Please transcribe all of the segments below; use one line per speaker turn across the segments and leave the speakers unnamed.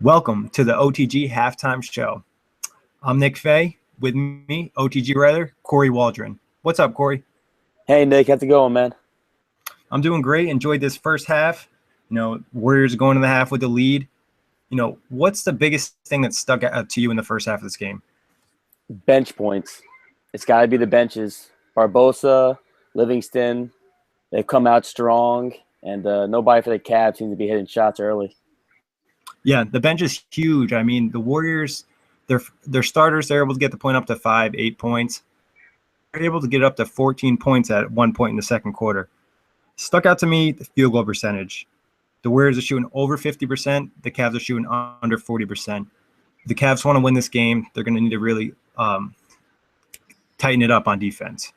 Welcome to the OTG halftime show. I'm Nick Fay. With me, OTG writer Corey Waldron. What's up, Corey?
Hey, Nick. How's it going, man?
I'm doing great. Enjoyed this first half. Warriors going to the half with the lead. What's the biggest thing that stuck out to you in the first half of this game?
Bench points. It's got to be the benches. Barbosa, Livingston, they've come out strong, and nobody for the Cavs seems to be hitting shots early.
Yeah, the bench is huge. I mean, the Warriors, their starters, they're able to get the point up to 8 points. They're able to get up to 14 points at one point in the second quarter. Stuck out to me the field goal percentage. The Warriors are shooting over 50%. The Cavs are shooting under 40%. If the Cavs want to win this game, they're going to need to really tighten it up on defense.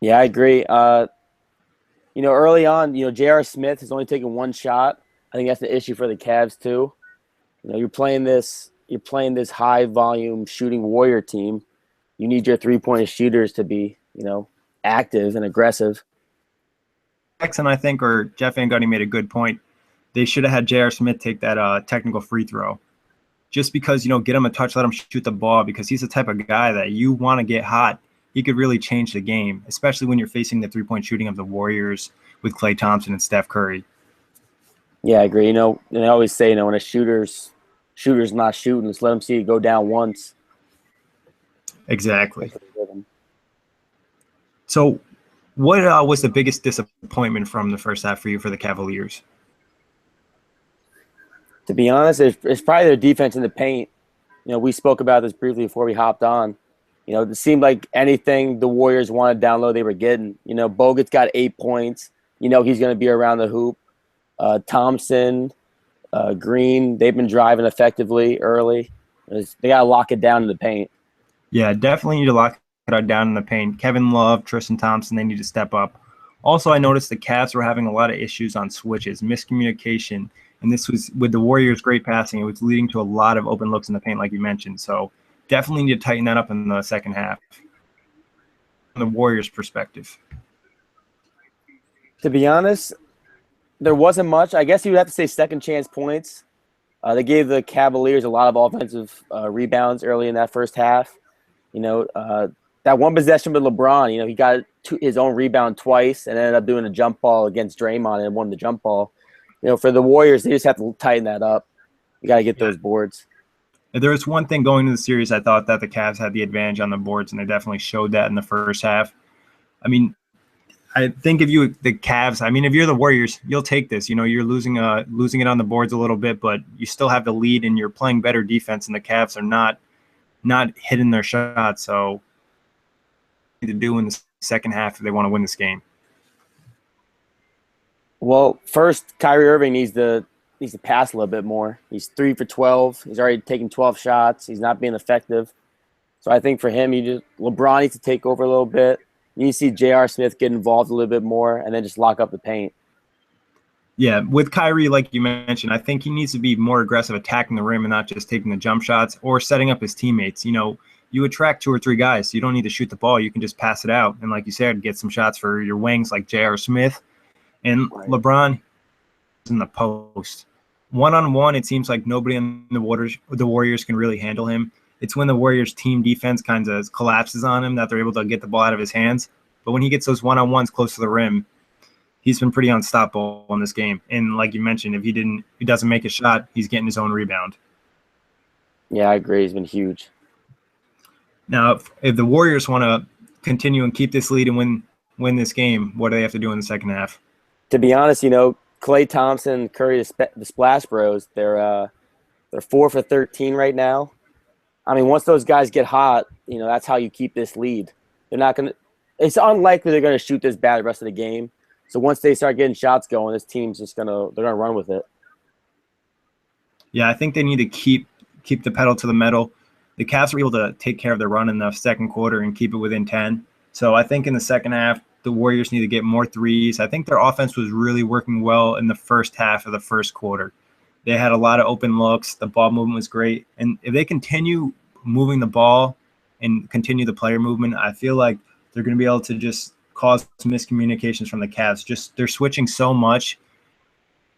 Yeah, I agree. Early on, J.R. Smith has only taken one shot. I think that's the issue for the Cavs too. You're playing this high volume shooting Warrior team. You need your 3-point shooters to be, active and aggressive.
Jackson, I think, or Jeff Van Gundy made a good point. They should have had J.R. Smith take that technical free throw. Just because, get him a touch, let him shoot the ball, because he's the type of guy that you want to get hot. He could really change the game, especially when you're facing the 3-point shooting of the Warriors with Klay Thompson and Steph Curry.
Yeah, I agree. And I always say, when a shooter's not shooting, just let him see it go down once.
Exactly. So what was the biggest disappointment from the first half for you for the Cavaliers?
To be honest, it's probably their defense in the paint. We spoke about this briefly before we hopped on. It seemed like anything the Warriors wanted down low, they were getting. Bogut's got 8 points. He's going to be around the hoop. Thompson, Green, they've been driving effectively early. They got to lock it down in the paint.
Yeah, definitely need to lock it down in the paint. Kevin Love, Tristan Thompson, they need to step up. Also, I noticed the Cavs were having a lot of issues on switches, miscommunication, and this was with the Warriors' great passing. It was leading to a lot of open looks in the paint, like you mentioned. So definitely need to tighten that up in the second half from the Warriors' perspective.
To be honest, there wasn't much. I guess you would have to say second chance points. They gave the Cavaliers a lot of offensive rebounds early in that first half. That one possession with LeBron, he got his own rebound twice and ended up doing a jump ball against Draymond and won the jump ball. For the Warriors, they just have to tighten that up. You got to get those boards.
If there was one thing going into the series, I thought that the Cavs had the advantage on the boards, and they definitely showed that in the first half. I mean, I think if you're the Warriors, you'll take this. You're losing it on the boards a little bit, but you still have the lead, and you're playing better defense, and the Cavs are not hitting their shots. So to do in the second half if they want to win this game.
Well, first, Kyrie Irving needs to pass a little bit more. He's 3 for 12. He's already taken 12 shots. He's not being effective. So I think for him, LeBron needs to take over a little bit. You need to see J.R. Smith get involved a little bit more and then just lock up the paint.
Yeah, with Kyrie, like you mentioned, I think he needs to be more aggressive attacking the rim and not just taking the jump shots or setting up his teammates. You attract 2 or 3 guys, so you don't need to shoot the ball. You can just pass it out. And like you said, get some shots for your wings like J.R. Smith. And LeBron is in the post. One-on-one, it seems like nobody in the Warriors can really handle him. It's when the Warriors' team defense kind of collapses on him that they're able to get the ball out of his hands. But when he gets those one-on-ones close to the rim, he's been pretty unstoppable in this game. And like you mentioned, if he doesn't make a shot, he's getting his own rebound.
Yeah, I agree. He's been huge.
Now, if the Warriors want to continue and keep this lead and win this game, what do they have to do in the second half?
To be honest, Klay Thompson, Curry, the Splash Bros, they're 4 for 13 right now. I mean, once those guys get hot, that's how you keep this lead. They're not going to – it's unlikely they're going to shoot this bad the rest of the game. So once they start getting shots going, this team's just they're going to run with it.
Yeah, I think they need to keep the pedal to the metal. The Cavs were able to take care of the run in the second quarter and keep it within 10. So I think in the second half, the Warriors need to get more threes. I think their offense was really working well in the first half of the first quarter. They had a lot of open looks. The ball movement was great. And if they continue moving the ball and continue the player movement, I feel like they're going to be able to just cause miscommunications from the Cavs. Just they're switching so much.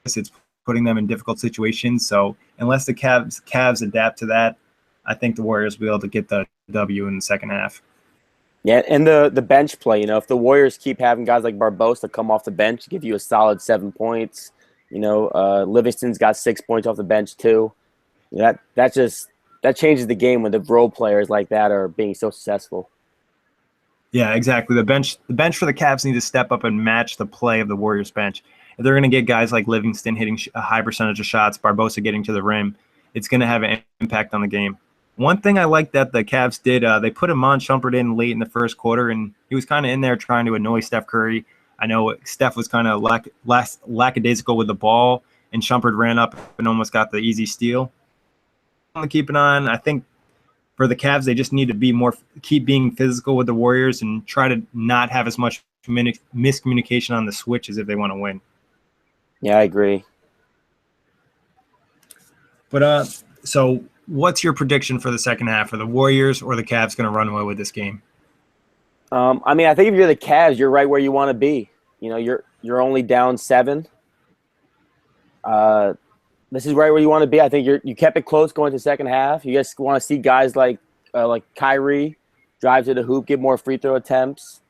It's putting them in difficult situations. So unless the Cavs adapt to that, I think the Warriors will be able to get the W in the second half.
Yeah, and the bench play, if the Warriors keep having guys like Barbosa come off the bench, give you a solid 7 points. Livingston's got 6 points off the bench too. That changes the game when the role players like that are being so successful.
Yeah, exactly. The bench for the Cavs need to step up and match the play of the Warriors bench. If they're going to get guys like Livingston hitting a high percentage of shots, Barbosa getting to the rim, it's going to have an impact on the game. One thing I like that the Cavs did, they put Iman Shumpert in late in the first quarter, and he was kind of in there trying to annoy Steph Curry. I know Steph was kind of lackadaisical with the ball, and Shumpert ran up and almost got the easy steal. I'm going to keep an eye on. I think for the Cavs, they just need to keep being physical with the Warriors and try to not have as much miscommunication on the switches if they want to win.
Yeah, I agree.
But so what's your prediction for the second half? Are the Warriors or the Cavs going to run away with this game?
I think if you're the Cavs, you're right where you want to be. You're only down 7. This is right where you want to be. I think you kept it close going to second half. You guys want to see guys like Kyrie drive to the hoop, get more free throw attempts.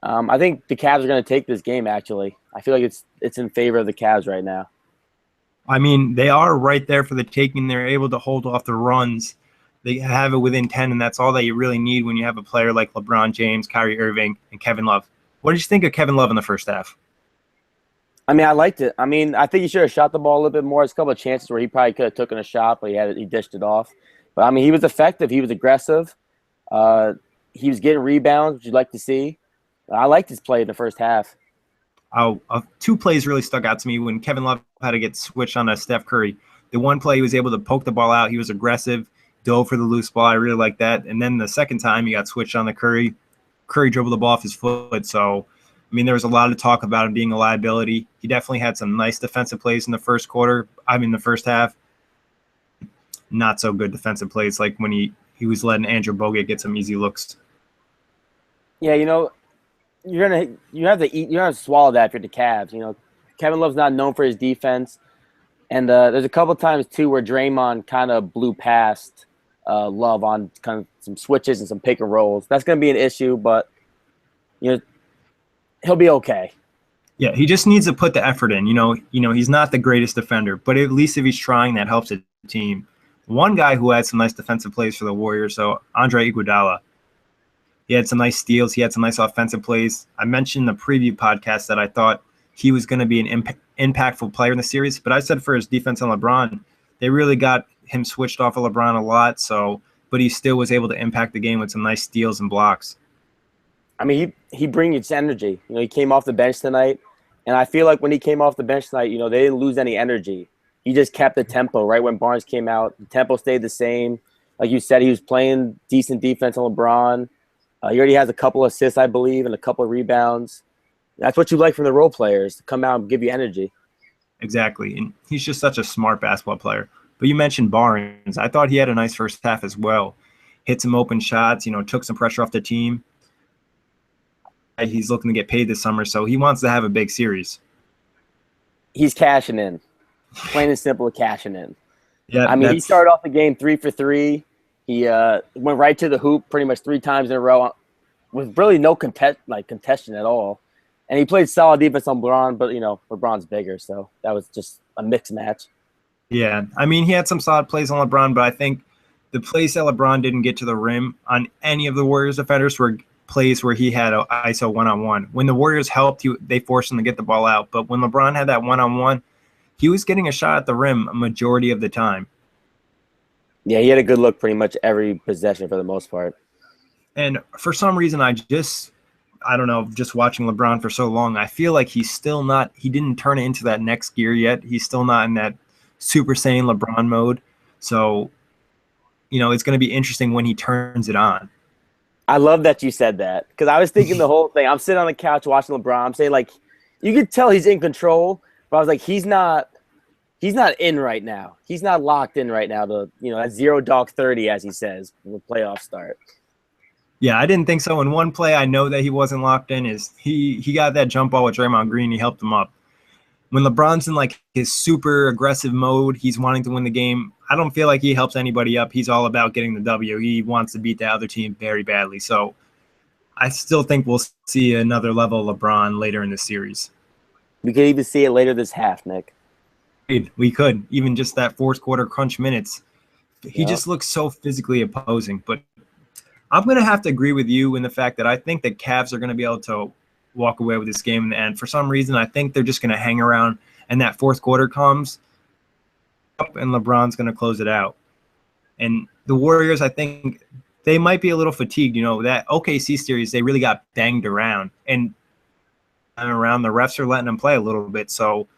I think the Cavs are going to take this game. Actually, I feel like it's in favor of the Cavs right now.
I mean, they are right there for the taking. They're able to hold off the runs. They have it within 10, and that's all that you really need when you have a player like LeBron James, Kyrie Irving, and Kevin Love. What did you think of Kevin Love in the first half?
I liked it. I think he should have shot the ball a little bit more. There's a couple of chances where he probably could have taken a shot, but he dished it off. But, he was effective. He was aggressive. He was getting rebounds, which you'd like to see. I liked his play in the first half.
2 plays really stuck out to me when Kevin Love had to get switched on Steph Curry. The one play he was able to poke the ball out. He was aggressive, dove for the loose ball. I really like that. And then the second time he got switched on the Curry. Curry dribbled the ball off his foot. So, there was a lot of talk about him being a liability. He definitely had some nice defensive plays in the first half. Not so good defensive plays, like when he was letting Andrew Bogut get some easy looks.
Yeah, you have to swallow that if you're the Cavs. Kevin Love's not known for his defense, and there's a couple times too where Draymond kind of blew past Love on kind of some switches and some pick and rolls. That's going to be an issue, but he'll be okay.
Yeah, he just needs to put the effort in. He's not the greatest defender, but at least if he's trying, that helps the team. One guy who had some nice defensive plays for the Warriors, so Andre Iguodala. He had some nice steals. He had some nice offensive plays. I mentioned in the preview podcast that I thought he was going to be an impactful player in the series, but I said for his defense on LeBron, they really got him switched off of LeBron a lot. But he still was able to impact the game with some nice steals and blocks.
He brings energy. He came off the bench tonight, and I feel like when he came off the bench tonight, they didn't lose any energy. He just kept the tempo. Right when Barnes came out, the tempo stayed the same. Like you said, he was playing decent defense on LeBron. He already has a couple assists, I believe, and a couple of rebounds. That's what you like from the role players, to come out and give you energy.
Exactly, and he's just such a smart basketball player. But you mentioned Barnes. I thought he had a nice first half as well. Hit some open shots, took some pressure off the team. He's looking to get paid this summer, so he wants to have a big series.
He's cashing in. Plain and simple, cashing in.
Yeah,
he started off the game 3 for 3. He went right to the hoop pretty much 3 times in a row with really no contention at all. And he played solid defense on LeBron, but, LeBron's bigger, so that was just a mixed match.
Yeah, he had some solid plays on LeBron, but I think the plays that LeBron didn't get to the rim on any of the Warriors defenders were plays where he had an ISO one-on-one. When the Warriors helped, they forced him to get the ball out. But when LeBron had that one-on-one, he was getting a shot at the rim a majority of the time.
Yeah, he had a good look pretty much every possession for the most part.
And for some reason, I don't know, just watching LeBron for so long, I feel like he didn't turn it into that next gear yet. He's still not in that Super Saiyan LeBron mode. So, it's going to be interesting when he turns it on.
I love that you said that, because I was thinking the whole thing. I'm sitting on the couch watching LeBron. I'm saying, you could tell he's in control, but I was like, he's not in right now. He's not locked in right now to, that 0 dog 30, as he says, when the playoffs start.
Yeah, I didn't think so. In one play, I know that he wasn't locked in. Is he got that jump ball with Draymond Green. He helped him up. when LeBron's in like his super aggressive mode, he's wanting to win the game. I don't feel like he helps anybody up. He's all about getting the W. He wants to beat the other team very badly. So I still think we'll see another level of LeBron later in the series.
We could even see it later this half, Nick.
We could, even just that fourth quarter crunch minutes. He
Yep.
just looks so physically opposing. But I'm going to have to agree with you in the fact that I think the Cavs are going to be able to walk away with this game in the end. For some reason, I think they're just going to hang around, and that fourth quarter comes up, and LeBron's going to close it out. And the Warriors, I think they might be a little fatigued. You know, that OKC series, they really got banged around. And around, the refs are letting them play a little bit. So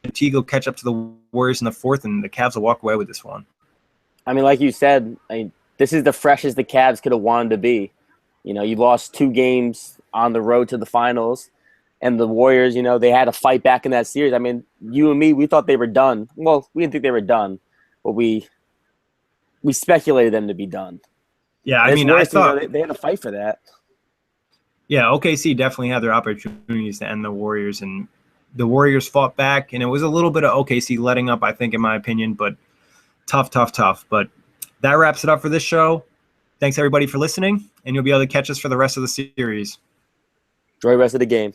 fatigue will catch up to the Warriors in the fourth, and the Cavs will walk away with this one.
I mean, like you said, this is the freshest the Cavs could have wanted to be. You know, you lost 2 games on the road to the finals, and the Warriors, you know, they had to fight back in that series. I mean, you and me, we thought they were done. Well, we didn't think they were done, but we speculated them to be done.
Yeah, I mean, I thought
you know, they had to fight for that.
Yeah, OKC definitely had their opportunities to end the Warriors, and the Warriors fought back, and it was a little bit of OKC letting up, I think, in my opinion, but tough. But that wraps it up for this show. Thanks, everybody, for listening, and you'll be able to catch us for the rest of the series.
Enjoy the rest of the game.